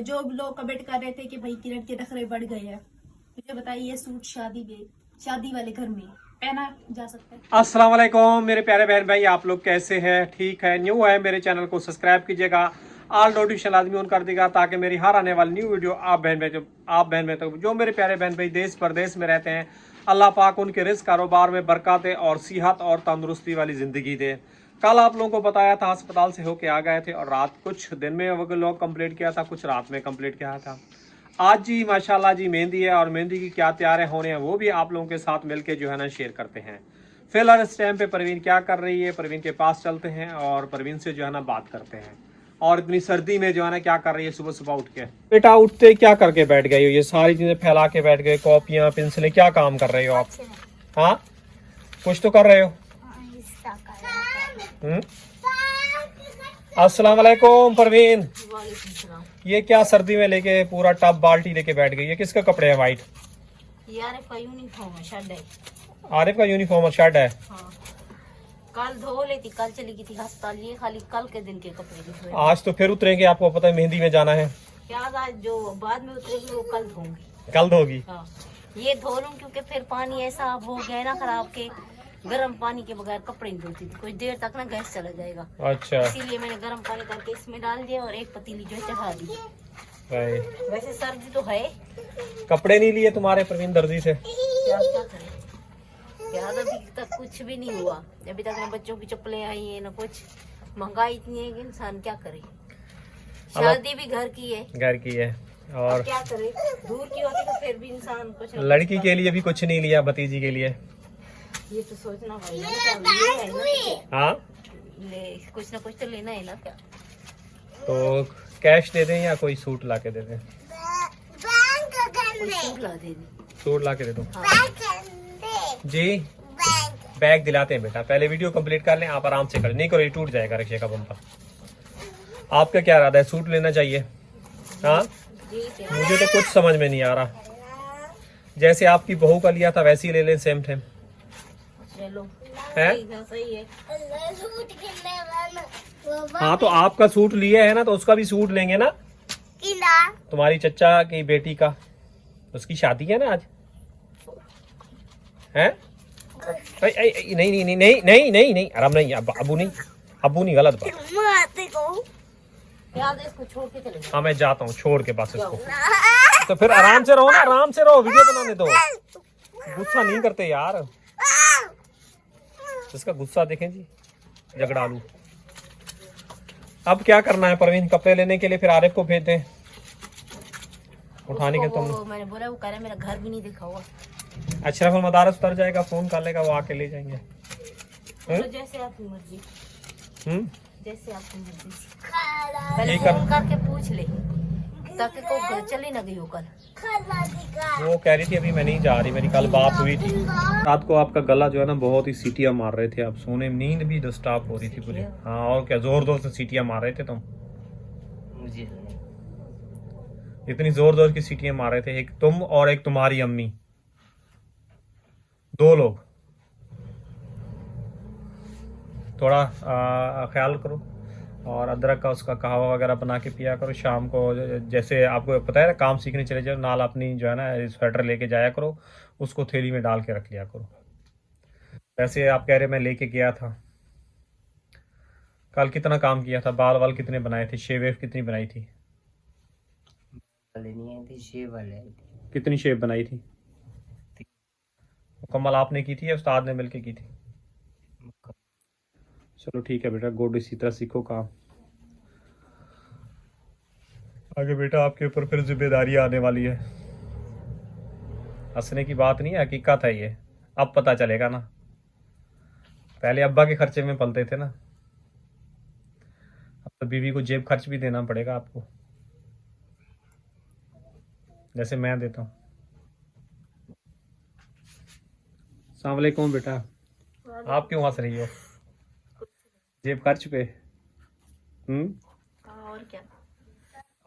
जो लोग कमेंट कर रहे थे कि भाई किरण के नखरे बढ़ गए हैं, मुझे बताइए, सूट शादी वाले घर में पहना जा सकता है? अस्सलाम वालेकुम मेरे प्यारे बहन भाई, आप लोग कैसे हैं? ठीक है। न्यू है मेरे चैनल को सब्सक्राइब कीजिएगा, ऑल नोटिफिकेशन लाजमी ऑन कर देगा ताकि मेरी हर आने वाली न्यू वीडियो आप बहन भाई तक, जो मेरे प्यारे बहन भाई देश प्रदेश में रहते हैं, अल्लाह पाक उनके रिस्क कारोबार में बरकत दे और सेहत और तंदुरुस्ती वाली ज़िंदगी दे। कल आप लोगों को बताया था अस्पताल से होके आ गए थे और रात कुछ दिन में वो लोग कंप्लीट किया था, कुछ रात में कंप्लीट किया था। आज जी माशाल्लाह जी मेहंदी है और मेहंदी की क्या तैयारी होने हैं वो भी आप लोगों के साथ मिलके जो है ना शेयर करते हैं। फिलहाल इस टाइम पे परवीन क्या कर रही है, परवीन के पास चलते हैं और परवीन से जो है ना बात करते हैं। और इतनी सर्दी में जो है ना क्या कर रही है सुबह सुबह उठ के? बेटा उठते क्या करके बैठ गई हो? ये सारी चीजें फैला के बैठ गए, कॉपियां पेंसिलें, क्या काम कर रहे हो आप? हाँ कुछ तो कर रहे हो। अस्सलाम वालेकुम परवीन। ये क्या सर्दी में लेके पूरा टब बाल्टी लेके बैठ गई है? किसका कपड़े हैं वाइट? यार का यूनिफॉर्म है, शर्ट है। आरिफ का यूनिफॉर्म और शर्ट है। हाँ। कल धो लेती, कल चली गई थी अस्पताल, ये खाली कल के दिन के कपड़े धोए। आज तो फिर उतरेंगे, आपको पता है मेहंदी में जाना है। क्या आज जो बाद में उतरेगी वो कल धोंगी। कल धोगी? हाँ ये धो लूं क्योंकि फिर पानी ऐसा हो गया ना खराब के गर्म पानी के बगैर कपड़े नहीं धोती थी, कुछ देर तक ना गैस चला जाएगा। अच्छा, इसीलिए मैंने गर्म पानी करके इसमें डाल दिया और एक पतीली जो है चढ़ा दी। वैसे सर्दी तो है। कपड़े नहीं लिए तुम्हारे परवीन दर्जी से? क्या करें यार, अभी तक कुछ भी नहीं हुआ। अभी तक ना बच्चों की चप्पलें आई है ना कुछ। महंगाई इतनी है कि इंसान क्या करे। शादी भी घर की है, घर की है और क्या करे, दूर की होती तो फिर भी इंसान कुछ ना लड़की के लिए भी कुछ नहीं लिया, भतीजी के लिए? ये तो सोचना भाई ना, हाँ कुछ ना कुछ तो लेना है ना। क्या तो कैश दे दें या कोई सूट ला के दे दें? कोई सूट ला दे। सूट ला के दे दो। हाँ। जी बैग दिलाते हैं बेटा, पहले वीडियो कंप्लीट कर लें, आप आराम से कर, नहीं करो ये टूट जाएगा रिक्शे का बम्पर। आपका क्या इरादा है? सूट लेना चाहिए? हाँ मुझे तो कुछ समझ में नहीं आ रहा। जैसे आपकी बहू का लिया था वैसे ही ले लें, सेम टाइम चलो है। सही है। हाँ तो आपका सूट लिया है ना तो उसका भी सूट लेंगे ना। तुम्हारी चचा की बेटी का, उसकी शादी है ना आज, है? नहीं नहीं नहीं नहीं नहीं नहीं नहीं आराम नहीं, अबू नहीं, अबू नहीं, गलत बात। इसको छोड़ के चले जाओ। हाँ मैं जाता हूँ छोड़ के पास इसको। तो फिर आराम से रहो ना, आराम से रहो, वीडियो बनाने दो। गुस्सा नहीं करते यार, इसका गुस्सा देखें जी, झगड़ालू। अब क्या करना है परवीन? कपड़े लेने के लिए फिर आरिफ को भेज दें उठाने के? तुम मैंने बोला, वो कह रहा है मेरा घर भी नहीं देखा हुआ। अशरफ मदारस उतर जाएगा, फोन कर लेगा, वो आके ले जाएंगे। तो जैसे आपकी मर्जी, जैसे आपकी मर्जी। पहले फोन करके पूछ ले ताकि को घर चली ना गई हो कल। वो कह रही थी अभी मैं नहीं जा रही, मेरी कल बात हुई थी। रात को आपका गला जो है ना बहुत ही सीटियां मार रहे थे, आप सोने में नींद भी डिस्टर्ब हो रही थी मुझे। हाँ और क्या, जोर जोर से सीटियां मार रहे थे तुम मुझे, इतनी जोर जोर की सीटियां मार रहे थे। एक तुम और एक तुम्हारी अम्मी, दो लोग। थोड़ा ख्याल करो और अदरक का उसका कहवा वगैरह बना के पिया करो शाम को। जैसे आपको पता है ना, काम सीखने चले जाओ, नाल अपनी जो है ना स्वेटर लेके जाया करो, उसको थैली में डाल के रख लिया करो। वैसे आप कह रहे मैं लेके गया था, कल कितना काम किया था, बाल वाल कितने बनाए थे, शेव वेव कितनी बनाई थी? कितनी शेव बनाई थी? मुकम्मल आपने की थी या उस्ताद ने मिलके की थी? चलो ठीक है बेटा, गुड, इसी तरह सीखो काम। आगे बेटा आपके ऊपर फिर जिम्मेदारी आने वाली है। हंसने की बात नहीं है, हकीकत है ये। अब पता चलेगा ना, पहले अब्बा के खर्चे में पलते थे ना, अब तो बीवी को जेब खर्च भी देना पड़ेगा आपको, जैसे मैं देता हूँ। अस्सलाम वालेकुम बेटा, आप क्यों हंस रही हो? जेब खर्च पे? और क्या।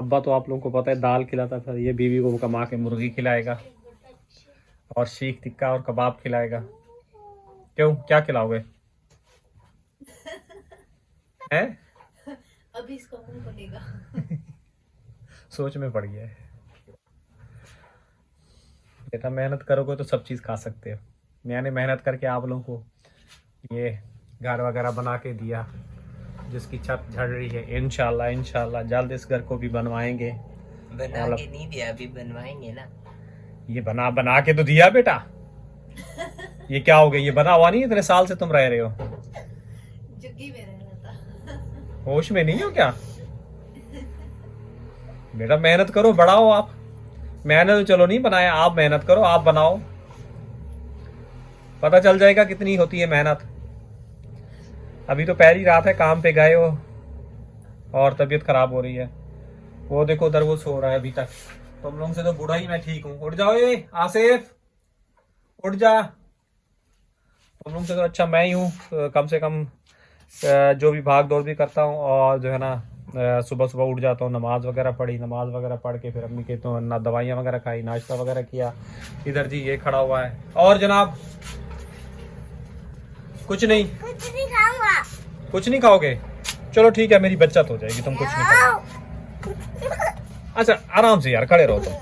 अब्बा तो आप लोगों को पता है दाल खिलाता था, ये बीवी को कमा के मुर्गी खिलाएगा और शीख टिक्का और कबाब खिलाएगा। क्यों, क्या खिलाओगे? हैं? अभी इसको मुंह बनेगा। सोच में पड़ गया है। बेटा मेहनत करोगे तो सब चीज़ खा सकते हो। मैंने मेहनत करके आप लोगों को ये घर वगैरह बना के दिया, जिसकी छत झड़ रही है। इंशाल्लाह जल्द इस घर को भी बनवाएंगे। बना के नहीं दिया, अभी बनवाएंगे ना। ये बना के तो दिया बेटा। ये क्या हो गया, ये बना हुआ नहीं? इतने साल से तुम रह रहे हो, जुग्गी में रहना था। होश में नहीं हो क्या? बेटा मेहनत करो, बढ़ाओ आप। मैंने तो चलो नहीं बनाया, आप मेहनत करो, आप बनाओ, पता चल जाएगा कितनी होती है मेहनत। अभी तो पहली रात है, काम पे गए हो और तबीयत खराब हो रही है। वो देखो उधर वो सो रहा है अभी तक। तुम लोगों से तो बूढ़ा ही मैं ठीक हूँ। उठ जाओ ये आसिफ, उठ जा। तुम लोगों से तो अच्छा मैं ही हूँ, कम से कम जो भी भाग दौड़ भी करता हूँ और जो है ना सुबह सुबह उठ जाता हूँ, नमाज वगैरह पढ़ी, नमाज वगैरह पढ़ के फिर अम्मी के तो ना दवाइयाँ वगैरह खाई, नाश्ता वगैरह किया। इधर जी ये खड़ा हुआ है। और जनाब कुछ नहीं खाऊंगा। कुछ नहीं खाओगे? चलो ठीक है, मेरी बचत हो जाएगी, तुम कुछ नहीं खाओगे। अच्छा आराम से यार, खड़े रहो तुम।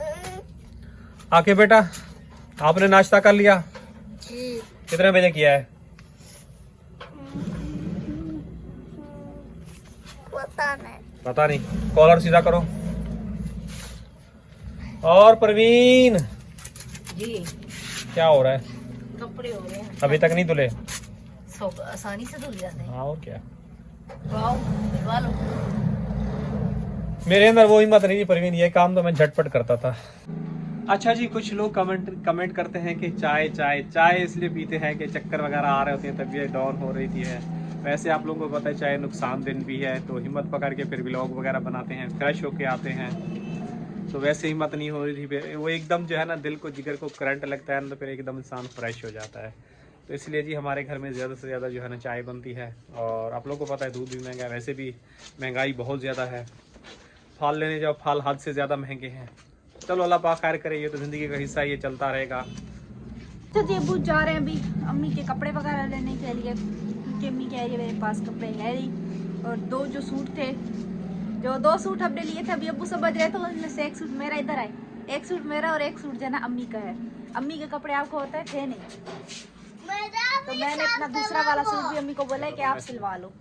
आके बेटा आपने नाश्ता कर लिया? कितने बजे किया है? पता नहीं। कॉलर सीधा करो। और प्रवीण जी क्या हो रहा है? कपड़े हो गए हैं, अभी तक नहीं धुले? सब आसानी से धुल जाते हैं। हाँ और क्या, वाओ, धुलवा लो। मेरे अंदर वो हिम्मत नहीं थी प्रवीण, ये काम तो मैं झटपट करता था। अच्छा जी, कुछ लोग कमेंट करते हैं कि चाय इसलिए पीते हैं कि चक्कर वगैरह आ रहे होते हैं, तबीयत डाउन हो रही थी है। वैसे आप लोगों को पता है चाय नुकसान दिन भी है, तो हिम्मत पकड़ के फिर व्लॉग वगैरह बनाते हैं, फ्रेश होके आते हैं। तो वैसे हिम्मत नहीं हो रही थी, वो एकदम जो है ना दिल को जिगर को करंट लगता है ना, तो फिर एकदम इंसान फ्रेश हो जाता है। तो इसलिए जी हमारे घर में ज़्यादा से ज़्यादा जो है ना चाय बनती है। और आप लोगों को पता है दूध भी महंगा है, वैसे भी महंगाई बहुत ज़्यादा है। फल लेने जाओ, फल हद से ज़्यादा महंगे हैं। चलो अल्लाह पाक खैर करे, ये तो ज़िंदगी का हिस्सा, ये चलता रहेगा। तो जेबू जा रहे हैं अभी अम्मी के कपड़े वगैरह लेने के लिए, क्योंकि अम्मी कह रही है मेरे पास कपड़े है नहीं। और दो सूट हमने लिए थे, अभी अब्बू समझ रहे थे उनमें से एक सूट मेरा इधर आए, एक सूट मेरा और एक सूट जो है ना अम्मी का है। अम्मी के कपड़े आपको होता है थे नहीं, तो मैंने अपना दूसरा वाला सूट भी अम्मी को बोला है कि आप सिलवा लो।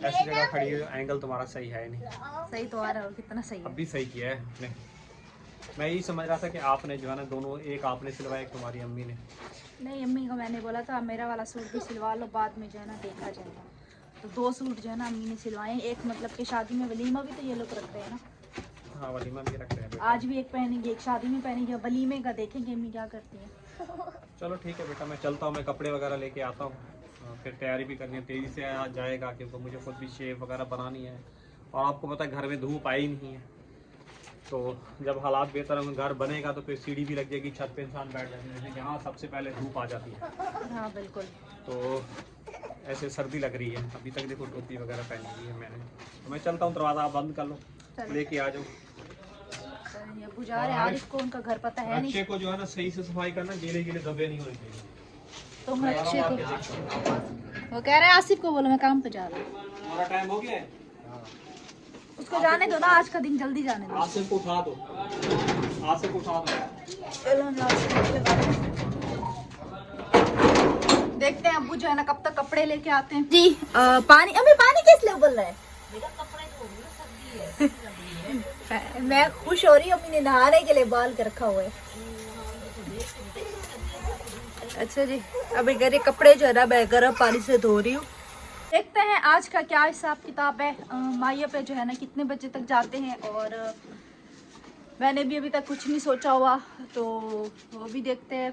ऐसी जगह खड़ी हो, एंगल तुम्हारा सही है नहीं। सही तो आ रहा है, कितना सही अब है। भी सही किया है आपने। मैं यही समझ रहा था कि आपने जो है ना दोनों, एक आपने सिलवाया, एक तुम्हारी अम्मी ने। नहीं, अम्मी को मैंने बोला था मेरा वाला सूट भी सिलवा लो, बाद में जो है ना देखा जाएगा। तो दो सूट जो है ना अम्मी ने सिलवाए, एक मतलब कि शादी में, वलीमा भी तो ये लोग रख रहे हैं ना। हाँ वलीमा भी रख रहे हैं। आज भी एक पहनेंगे, एक शादी में पहनेंगे, वलीमे का देखेंगे अम्मी क्या करती है। चलो ठीक है बेटा, मैं चलता हूँ, मैं कपड़े वगैरह लेके आता हूँ, फिर तैयारी भी करनी है, तेज़ी से आ जाएगा क्योंकि मुझे खुद भी शेव वगैरह बनानी है। और आपको पता है घर में धूप आई नहीं है, तो जब हालात बेहतर होंगे, घर बनेगा तो फिर सीढ़ी भी लग जाएगी, छत पे इंसान बैठ जाएगा, लेकिन यहाँ सबसे पहले धूप आ जाती है। हाँ बिल्कुल। तो ऐसे सर्दी लग रही है। अभी तक देखो टोपी वगैरह पहनी हुई है मैंने, तो मैं चलता हूँ, दरवाज़ा आप बंद कर लो, लेके आ जाओ। अब्बू जा रहे हैं, आरिफ को उनका घर पता है नहीं। बच्चे को जो है ना सही से सफाई करना, गीले धब्बे नहीं होने चाहिए। तुम अच्छे को, वो कह रहे हैं आसिफ को बोलो मैं काम पे जा रहा हूँ। हमारा टाइम हो गया है, उसको जाने दो ना, आज का दिन जल्दी जाने दो। आसिफ को उठा दो, आसिफ को उठा दो। चलो हम देखते हैं अब्बू जो है ना कब तक कपड़े लेके आते हैं जी। पानी, अभी पानी किस लिए उबल रहा है? मेरा कपड़े धो रही हूँ, सर्दी है। मैं खुश हो रही हूँ, अम्मी ने नहाने के लिए बाल के रखा हुआ है। अच्छा जी, अभी गरे कपड़े जो है ना मैं गर्म पानी से धो रही हूँ। देखते हैं आज का क्या हिसाब किताब है। माइया पे जो है ना कितने बजे तक जाते हैं, और मैंने भी अभी तक कुछ नहीं सोचा हुआ, तो वो भी देखते हैं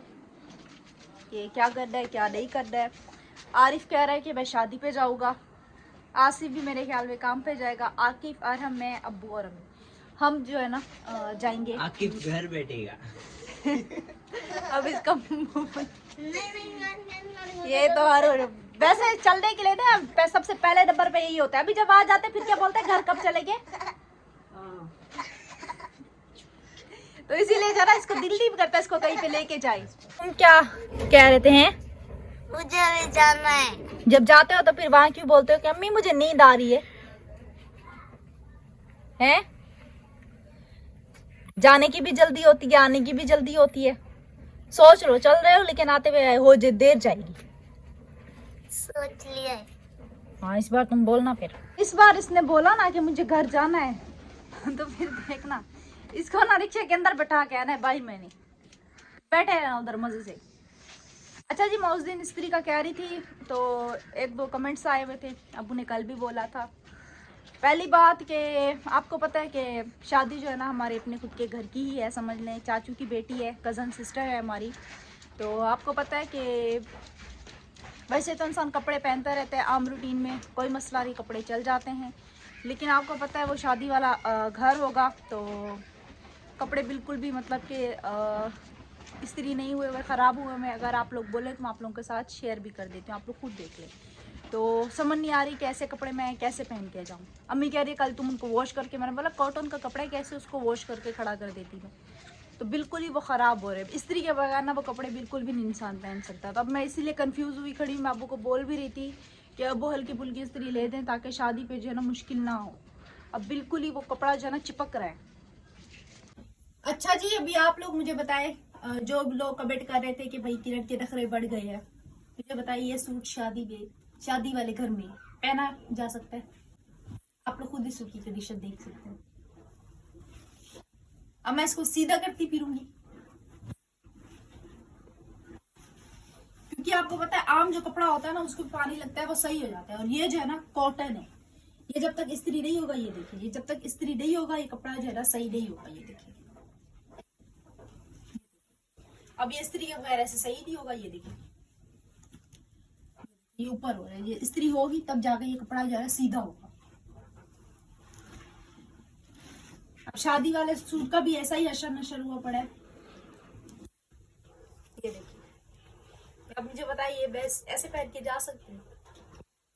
कि क्या करना है क्या नहीं करना है। आरिफ कह रहा है कि मैं शादी पे जाऊँगा, आसिफ भी मेरे ख्याल में काम पे जाएगा, आकिफ और मैं, अब्बू और अम्मी हम जो है ना जाएंगे। आकिफ घर बैठेगा। अब इसका ये तो हर वैसे चलने के लिए ना सबसे पहले नंबर पे यही होता है। अभी जब आ जाते फिर क्या बोलते हैं घर कब चलेंगे, तो इसीलिए जरा इसको दिल नहीं करता इसको कहीं पे लेके जाए। तुम क्या कह रहे थे? मुझे अभी जाना है। जब जाते हो तो फिर वहां क्यों बोलते हो कि अम्मी मुझे नींद आ रही है? हैं? जाने की भी जल्दी होती है, आने की भी जल्दी होती है। सोच लो चल रहे हो, लेकिन आते हुए हो देर जाएगी। सोच लिया है। हाँ इस बार तुम बोलना फिर। इस बार इसने बोला ना कि मुझे घर जाना है तो फिर देखना, इसको ना रिक्शे के अंदर बैठा के आना है भाई। मैंने बैठे हैं ना उधर मजे से। अच्छा जी, मैं उस दिन स्त्री का कह रही थी तो एक दो कमेंट्स आए हुए थे, अबू ने कल भी बोला था। पहली बात कि आपको पता है कि शादी जो है ना हमारे अपने खुद के घर की ही है, समझ लें। चाचू की बेटी है, कज़न सिस्टर है हमारी। तो आपको पता है कि वैसे तो इंसान कपड़े पहनता रहता है आम रूटीन में, कोई मसला नहीं, कपड़े चल जाते हैं। लेकिन आपको पता है वो शादी वाला घर होगा तो कपड़े बिल्कुल भी मतलब कि इस्त्री नहीं हुए हुए, ख़राब हुए हुए। अगर आप लोग बोले तो मैं आप लोगों के साथ शेयर भी कर देती हूँ, आप लोग खुद देख लें। तो समझ नहीं आ रही कैसे कपड़े मैं कैसे पहन के जाऊँ। अम्मी कह रही है कल तुम उनको वॉश करके, मैंने बोला कॉटन का कपड़ा है, कैसे उसको वॉश करके खड़ा कर देती हूँ। तो बिल्कुल ही वो ख़राब हो रहे हैं। इस्त्री के बगैर ना वो कपड़े बिल्कुल भी नहीं इंसान पहन सकता। तो अब मैं इसीलिए कंफ्यूज हुई खड़ी। मैं अबू को बोल भी रही थी कि अबू हल्की फुल्की इस्त्री ले दें ताकि शादी पे जो है ना मुश्किल ना हो। अब बिल्कुल ही वो कपड़ा जो है ना चिपक रहा है। अच्छा जी, अभी आप लोग मुझे बताएं, जो लोग कमेंट कर रहे थे कि भाई किरण के नखरे बढ़ गए हैं, मुझे बताइए ये सूट शादी वाले घर में पहना जा सकता है? आप लोग खुद ही सूट की कंडीशन देख सकते हैं। अब मैं इसको सीधा करती फिरूंगी क्योंकि आपको पता है आम जो कपड़ा होता है ना उसको पानी लगता है वो सही हो जाता है, और ये जो है ना कॉटन है, ये जब तक इस्त्री नहीं होगा, ये देखिए, ये जब तक इस्त्री नहीं होगा ये कपड़ा जो है ना सही नहीं होगा। ये देखिए अब ये इस्त्री के बगैर ऐसे सही नहीं होगा। ये देखिए ये ऊपर हो रहा है, ये इस्त्री होगी तब जाकर ये कपड़ा जो है सीधा होगा। अब शादी वाले सूट का भी ऐसा ही अशर नशर हुआ पड़ा है। ये देखिए, अब मुझे बताइए बस ऐसे पहन के जा सकते हैं?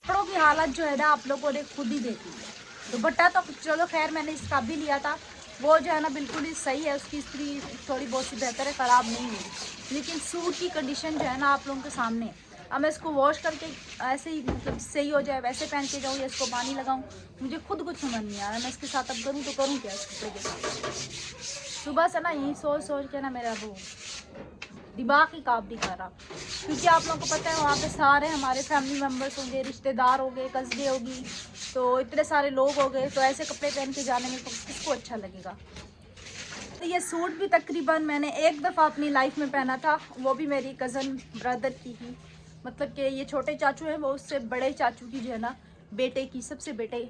कपड़ों की हालत जो है ना आप लोगों ने खुद ही देखी है। दुपट्टा तो चलो खैर मैंने इसका भी लिया था, वो जो है ना बिल्कुल ही सही है, उसकी इस्त्री थोड़ी बहुत सी बेहतर है, ख़राब नहीं हुई। लेकिन सूट की कंडीशन जो है ना आप लोगों के सामने है। अब मैं इसको वॉश करके ऐसे ही मतलब सही हो जाए वैसे पहन के जाऊँ या इसको पानी लगाऊँ, मुझे खुद कुछ समझ नहीं आ रहा। मैं इसके साथ अब करूँ तो करूँ क्या इस कपड़े के साथ? सुबह से ना यही सोच सोच के ना मेरा वो दिमाग ही काम नहीं कर रहा। क्योंकि आप लोगों को पता है वहाँ पे सारे हमारे फैमिली मेम्बर्स होंगे, रिश्तेदार हो गए, कज़ने होगी, तो इतने सारे लोग हो गए, तो ऐसे कपड़े पहन के जाने में किसको अच्छा लगेगा? तो ये सूट भी तकरीबन मैंने एक दफ़ा अपनी लाइफ में पहना था, वो भी मेरी कज़न ब्रदर की ही, मतलब कि ये छोटे चाचू हैं, वो उससे बड़े चाचू की जो है ना बेटे की, सबसे बेटे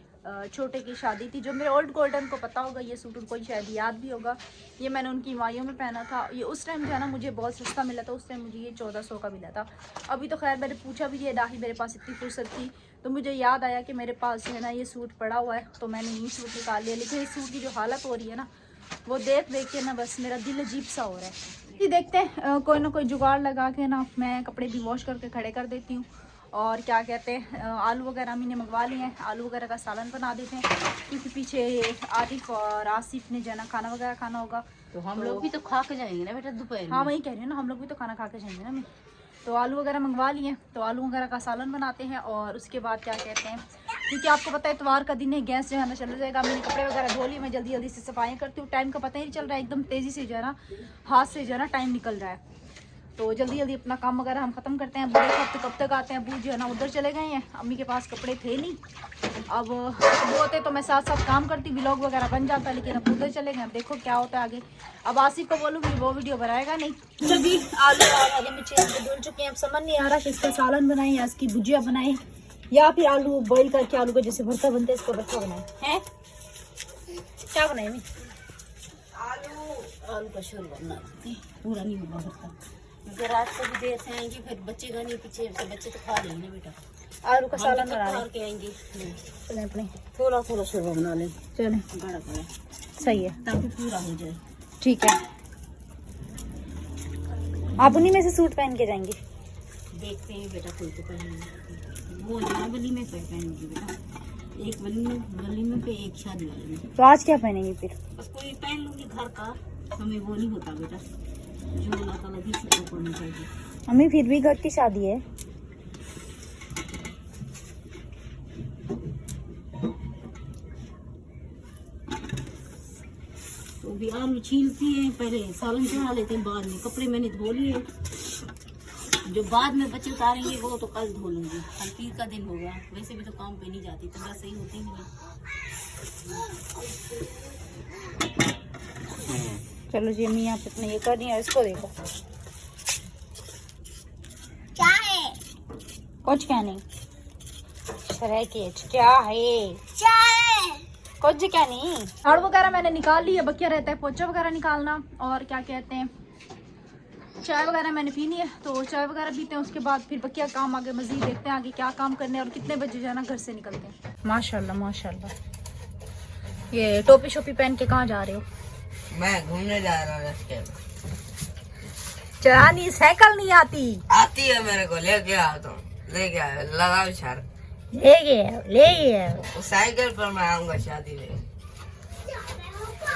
छोटे की शादी थी। जो मेरे ओल्ड गोल्डन को पता होगा ये सूट, उनको शायद याद भी होगा। ये मैंने उनकी माइयों में पहना था। ये उस टाइम जो है ना मुझे बहुत सस्ता मिला था, उस टाइम मुझे ये 1400 का मिला था। अभी तो खैर मैंने पूछा भी ये दाही, मेरे पास इतनी फुर्सत थी तो मुझे याद आया कि मेरे पास जो है ना ये सूट पड़ा हुआ है, तो मैंने यही सूट निकाल लिया। लेकिन इस सूट की जो हालत हो रही है ना वो देख देख के ना बस मेरा दिल अजीब सा हो रहा है। ये देखते हैं कोई ना कोई जुगाड़ लगा के ना मैं कपड़े भी वॉश करके खड़े कर देती हूँ। और क्या कहते हैं आलू वगैरह अम्मी ने मंगवा लिए हैं, आलू वगैरह का सालन बना देते हैं क्योंकि पीछे आतिफ और आसिफ ने जो है ना खाना वगैरह खाना होगा। तो हम लोग भी तो खा के जाएंगे ना बेटा दोपहर में। हाँ वही कह रही हूँ ना, हम लोग भी तो खाना खा के जाएंगे ना। मैं तो आलू वगैरह मंगवा लिए हैं, तो आलू वगैरह का सालन बनाते हैं। और उसके बाद क्या कहते हैं, क्योंकि आपको पता है इतवार का दिन है, गैस जो है ना चला जाएगा। मैंने कपड़े वगैरह धो लिए, मैं जल्दी जल्दी से सफाई करती हूँ। टाइम का पता ही नहीं चल रहा है, एकदम तेज़ी से जो है ना हाथ से जो है ना टाइम निकल रहा है। तो जल्दी जल्दी अपना काम वगैरह हम ख़त्म करते हैं। बड़े साहब तो कब तक आते हैं, अबू जो है ना उधर चले गए हैं, अम्मी के पास कपड़े थे नहीं। अब वो होते तो मैं साथ साथ काम करती, व्लॉग वगैरह बन जाता, लेकिन अब उधर चले गए। अब देखो क्या होता है आगे। अब आसिफ को बोलूँगी वो वीडियो बनाएगा नहीं। तो जी आलू आगे पीछे धुल चुके हैं, अब समझ नहीं आ रहा कि इसका सालन बनाएं या इसकी भुजिया बनाएं या फिर आलू बॉईल करके आलू का जैसे भरता बनता है इसको भरता बनाए हैं। क्या बनाए मैं? आलू का शोरबा बना पूरा नहीं होगा भरता, क्योंकि रात को भी देर से आएंगे, फिर बच्चे नहीं पीछे से, बच्चे तो खा लेंगे बेटा। आलू का सालन बना खा के आएंगे। चले अपने थोड़ा थोड़ा शोरबा बना लें, चले बड़ा बड़ा, सही है, ताकि पूरा हो जाए। ठीक है। आप उन्हीं में से सूट पहन के जाएंगे? देखते हैं बेटा, कोई तो पहनेंगे, वो जो वली में पहनेंगे बेटा, एक वली में पे एक शादी वाले में। तो आज क्या पहनेंगे फिर? बस कोई पहन लूंगी घर का, हमें वो नहीं होता बेटा, जो अल्लाह ताला दी सबको करना चाहिए। हमें फिर भी घर की शादी है। तो अभी आलू छीलती हैं, पहले सालन चढ़ा लेते हैं, बाद में कपड़े मैंने धो लिए। जो बाद में बच्चे उतारेंगे वो तो कल धो लूंगी। कल पीर का दिन हो गया, वैसे भी तो काम पे नहीं जाती, तबीयत सही होती नहीं है। चलो जी अम्मी यहाँ पे अपने ये कर रही है, इसको देखो क्या है? कुछ क्या नहीं, क्या है क्या है? कुछ क्या नहीं। झाड़ू वगैरह मैंने निकाल ली है, बकिया रहता है पोछा वगैरह निकालना, और क्या कहते हैं चाय वगैरह मैंने पीनी है, तो चाय वगैरह पीते हैं, उसके बाद फिर बकिया काम आगे मजीद देखते हैं आगे क्या काम करने हैं और कितने बजे जाना घर से निकलते हैं। माशाल्लाह माशाल्लाह। ये टोपी शोपी पहन के कहाँ जा रहे हो? मैं घूमने जा रहा हूँ रास्ते में। चलानी साइकिल नहीं आती? आती है मेरे को, लेके आओ तुम, लेके आओ, लगाओ छार। ले गए उस साइकिल पर मैं आऊंगा शादी में।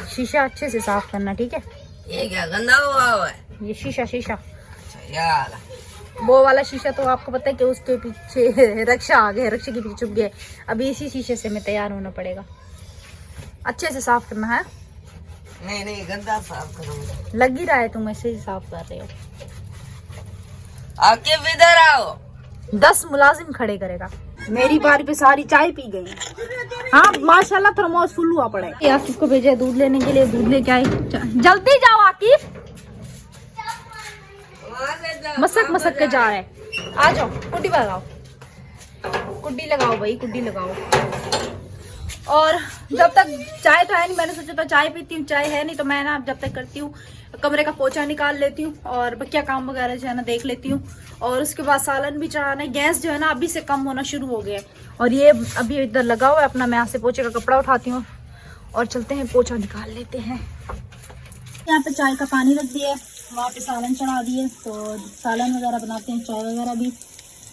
शीशा अच्छे से साफ करना, ठीक है? ये क्या गंदा हुआ है? ये शीशा अच्छा यार, वो वाला शीशा तो आपको पता है कि उसके पीछे रक्षा आ गया, रक्षा के पीछे छुप गया। अभी इसी शीशे से मैं तैयार होना पड़ेगा। अच्छे से साफ करना है। नहीं गंदा साफ करूंगा। लग ही रहा है तुम ऐसे ही साफ कर रहे हो। आके इधर आओ। 10 मुलाजिम खड़े करेगा। मेरी बारी पे सारी चाय पी गई। हाँ माशाल्लाह थर्मोस फुल हुआ पड़ा है। आकिफ को भेजा है दूध लेने के लिए, दूध लेके आए। जल्दी जाओ आकिफ, मसक के जा रहा है। आ जाओ, कुड्डी लगाओ, कुड्डी लगाओ भाई, कुड्डी लगाओ। और जब तक चाय तो है नहीं, मैंने सोचा था चाय पीती हूँ, चाय है नहीं तो मैं ना जब तक करती हूँ कमरे का पोछा निकाल लेती हूँ और बकिया काम वगैरह जो है ना देख लेती हूँ। और उसके बाद सालन भी चढ़ाना है। गैस जो है ना अभी से कम होना शुरू हो गया है और ये अभी इधर लगा हुआ है अपना। मैं यहाँ से पोछे का कपड़ा उठाती हूँ और चलते हैं पोछा निकाल लेते हैं। यहाँ पे चाय का पानी रख दिया है, वहाँ पे सालन चढ़ा दिए, तो सालन वगैरह बनाते हैं, चाय वगैरह भी।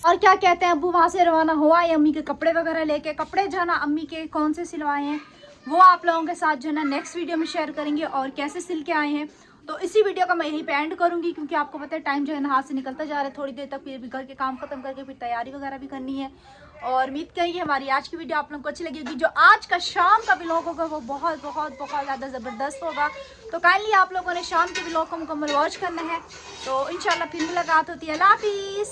और क्या कहते हैं अब्बू वहाँ से रवाना हुआ है अम्मी के कपड़े वगैरह लेके। कपड़े जो है ना अम्मी के कौन से सिलवाए हैं वो आप लोगों के साथ जो है ना नेक्स्ट वीडियो में शेयर करेंगे, और कैसे सिल के आए हैं तो इसी वीडियो का मैं यहीं पे एंड करूंगी, क्योंकि आपको पता है टाइम जो है ना हाथ से निकलता जा रहा है। थोड़ी देर तक फिर भी घर के काम खत्म करके फिर तैयारी वगैरह भी करनी है। और उम्मीद करेंगे हमारी आज की वीडियो आप लोगों को अच्छी लगी होगी। जो आज का शाम का व्लॉग होगा वो बहुत बहुत बहुत ज़्यादा ज़बरदस्त होगा, तो काइंडली आप लोगों ने शाम के व्लॉग को मुकम्मल वॉच करना है। तो इंशाल्लाह फिर मुलाकात होती है। अल्लाह हाफिज़।